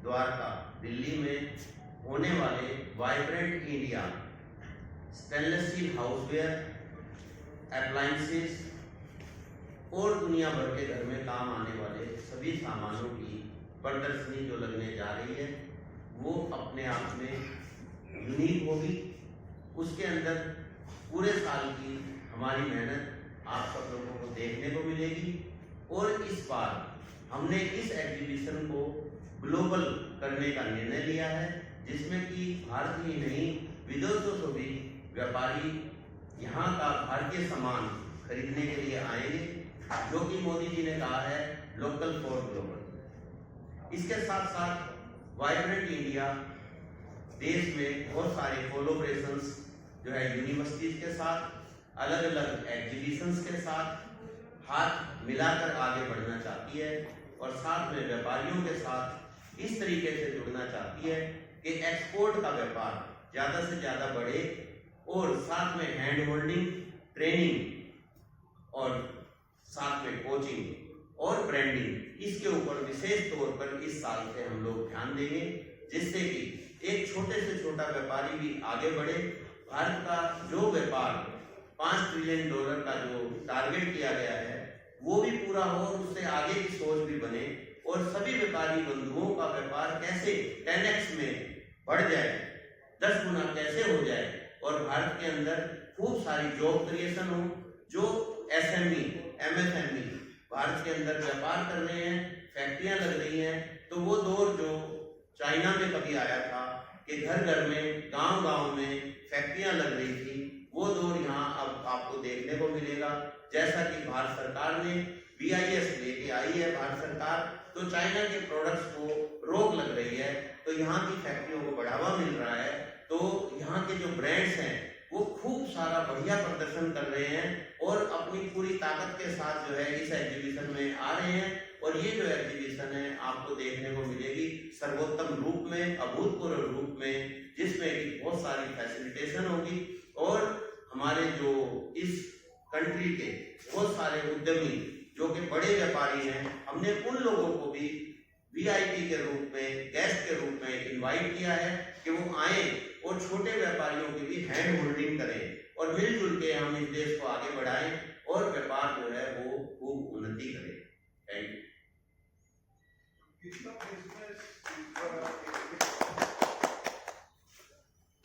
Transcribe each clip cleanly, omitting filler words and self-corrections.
द्वारका दिल्ली में होने वाले vibrant India stainless steel houseware, appliances और दुनिया भर के घर में काम आने वाले सभी सामानों की प्रदर्शनी जो लगने जा रही है वो अपने आप में यूनिक होगी। उसके अंदर पूरे साल की हमारी मेहनत आप सब लोगों को देखने को मिलेगी और इस बार हमने इस एग्जीबिशन को ग्लोबल करने का निर्णय लिया है, जिसमें कि भारत ही नहीं विदेशों से भी व्यापारी यहाँ का भारतीय सामान खरीदने के लिए आएंगे, जो कि मोदी जी ने कहा है लोकल फॉर ग्लोबल। इसके साथ साथ वाइब्रेंट इंडिया देश में बहुत सारे कोलैबोरेशंस जो है यूनिवर्सिटीज के साथ, अलग अलग एग्जीबिशंस के साथ हाथ मिलाकर आगे बढ़ना चाहती है और साथ में व्यापारियों के साथ इस तरीके से जुड़ना चाहती है कि एक्सपोर्ट का व्यापार ज़्यादा से ज़्यादा बढ़े और साथ में हैंड होल्डिंग, ट्रेनिंग और साथ में कोचिंग और ब्रांडिंग, इसके ऊपर विशेष तौर पर इस साल से हम लोग ध्यान देंगे, जिससे कि एक छोटे से छोटा व्यापारी भी आगे बढ़े। भारत का जो व्यापार $5 ट्रिलियन का जो टारगेट किया गया है वो भी पूरा हो, उससे आगे की सोच भी बने और सभी व्यापारी बंधुओं का व्यापार कैसे 10x में बढ़ जाए, 10 गुना कैसे हो जाए और भारत के अंदर खूब सारी जॉब क्रिएशन हो। जो SME, MSME भारत के अंदर व्यापार कर रहे हैं, फैक्ट्रियां लग रही हैं, तो वो दौर जो चाइना में कभी आया था कि घर घर में, गांव गांव में फैक्ट्रियां लग रही थी, वो दौर यहाँ अब आपको देखने को मिलेगा। जैसा कि भारत सरकार ने BIS लेके आई है भारत सरकार, तो चाइना के प्रोडक्ट्स को रोक लग रही है, तो यहाँ की फैक्ट्रियों को बढ़ावा मिल रहा है। तो यहाँ के जो ब्रांड्स हैं वो खूब सारा बढ़िया प्रदर्शन कर रहे हैं और अपनी पूरी ताकत के साथ जो है इस एग्जीबिशन में आ रहे हैं। और ये जो एग्जीबिशन है आपको देखने को मिलेगी सर्वोत्तम रूप में, अभूतपूर्व रूप में, जिसमें कि बहुत सारी फैसिलिटेशन होगी और हमारे जो इस कंट्री के बहुत सारे उद्यमी जो कि बड़े व्यापारी हैं, हमने उन लोगों को भी VIP के रूप में, गेस्ट के रूप में इनवाइट किया है कि वो आए और छोटे व्यापारियों की भी हैंड होल्डिंग करें और मिलजुल के हम इस देश को आगे बढ़ाएं और व्यापार जो है वो खूब उन्नति करें। Thank you.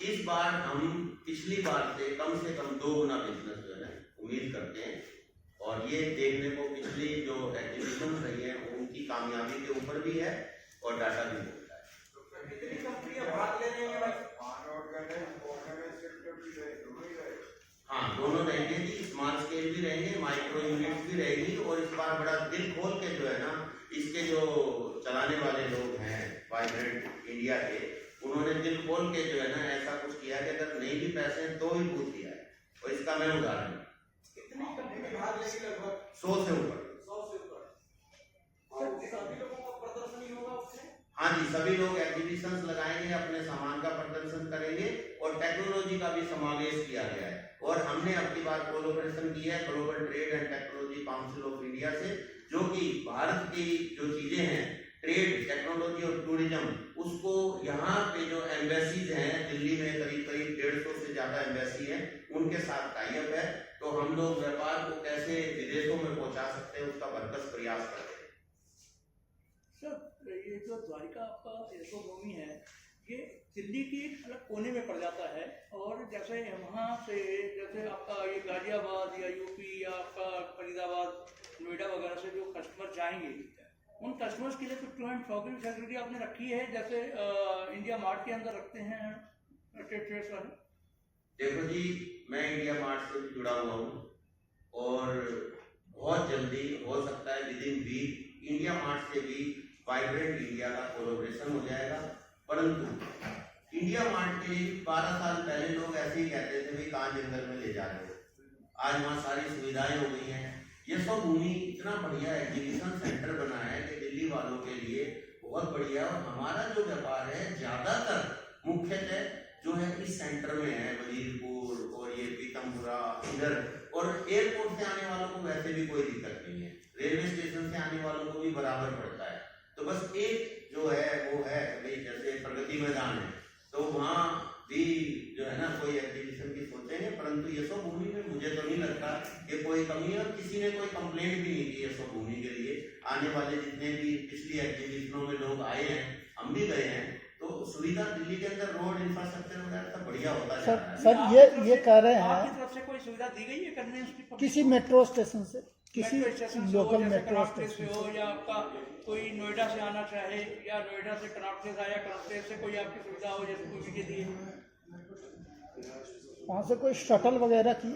इस बार हम पिछली बार से कम 2 गुना बिजनेस जो है उम्मीद करते हैं और ये देखने को पिछली जो एग्जीबिशन रही है उनकी कामयाबी के ऊपर भी है और डाटा भी मिलता है। कितनी कंपनियां भाग ले रही हैं? हाँ, दोनों रहेंगे जी, स्मॉल स्केल भी रहेंगे, माइक्रो यूनिट्स भी रहेगी। और इस बार बड़ा दिल खोल के जो है ना, इसके जो चलाने वाले लोग हैं वाइब्रेंट इंडिया के, उन्होंने दिल खोल के जो है ना ऐसा कुछ किया कि अगर नहीं भी पैसे हैं तो भी पूछ दिया है। और इसका मैं उदाहरण, कितनी कंपनी भाग लेगी? लगभग 100 से ऊपर। सभी लोगों का प्रदर्शनी होगा उसमें? हाँ जी, सभी लोग एग्जीबिशंस लगाएंगे, अपने सामान का प्रदर्शन करेंगे और टेक्नोलॉजी का भी समावेश किया गया है। और हमने अपनी बार कोलैबोरेशन की है global trade and technology council of India से, जो कि भारत की जो चीजें हैं ट्रेड, टेक्नोलॉजी और टूरिज्म, उसको यहाँ पे जो एम्बेसीज हैं दिल्ली में करीब 150 से ज्यादा एम्बेसी हैं, उनके साथ टाई अप है। तो हम लोग व्यापार को कैसे विदेशों में पहुंचा सकते हैं उसका भरसक प्रयास करते हैं। सर, ये जो द्वारिका आपका यशोभूमि है, ये दिल्ली की एक अलग कोने में पड़ जाता है और जैसे वहाँ से जैसे आपका ये गाजियाबाद या यूपी या आपका फरीदाबाद, नोएडा वगैरह से जो कस्टमर जाएंगे, उन कस्टमर्स के लिए कुछ टू एंड फ्रो की फैसिलिटी आपने रखी है, जैसे इंडिया मार्ट के अंदर रखते हैं ट्रेड्स वाले? देखो जी, मैं इंडिया मार्ट से जुड़ा हुआ हूँ और बहुत जल्दी हो सकता है विदिन वीक इंडिया मार्ट से भी वाइब्रेंट इंडिया का कोलैबोरेशन हो जाएगा। परंतु इंडिया मार्ट के 12 साल पहले लोग ऐसे ही कहते थे भाई कहाँ जंगल में ले जा रहे हो, आज वहाँ सारी सुविधाएं हो गई हैं। यशोभूमि इतना बढ़िया एग्जीबिशन सेंटर बना है कि दिल्ली वालों के लिए बहुत बढ़िया। और हमारा जो व्यापार है ज्यादातर मुख्यतः जो है इस सेंटर में है, वजीरपुर और ये पीतमपुरा इधर। और एयरपोर्ट से आने वालों को वैसे भी कोई दिक्कत नहीं है, रेलवे स्टेशन से आने वालों को भी बराबर पड़ता है। तो बस एक जो है वो है ये कोई कमी है और किसी ने कोई कंप्लेंट भी नहीं की है स्वभूमि के लिए। आने वाले जितने भी पिछली एग्जीबिशनों में लोग आए हैं, हम भी गए हैं, तो सुविधा दिल्ली के अंदर रोड इंफ्रास्ट्रक्चर वगैरह सब बढ़िया होता जा रहा है। सर ये कह रहे आपकी हैं तरफ से कोई सुविधा दी गई है कन्वेंस की? किसी मेट्रो स्टेशन से, किसी मेट्रो स्टेशन से लोकल हो, जैसे मेट्रो कनॉट प्लेस स्टेशन से हो, या आपका कोई नोएडा से आना चाहे या नोएडा से कनॉट प्लेस आया, कनॉट प्लेस से कोई आपकी सुविधा हो, जैसे कोई भी के लिए वहाँ से कोई शटल वगैरह की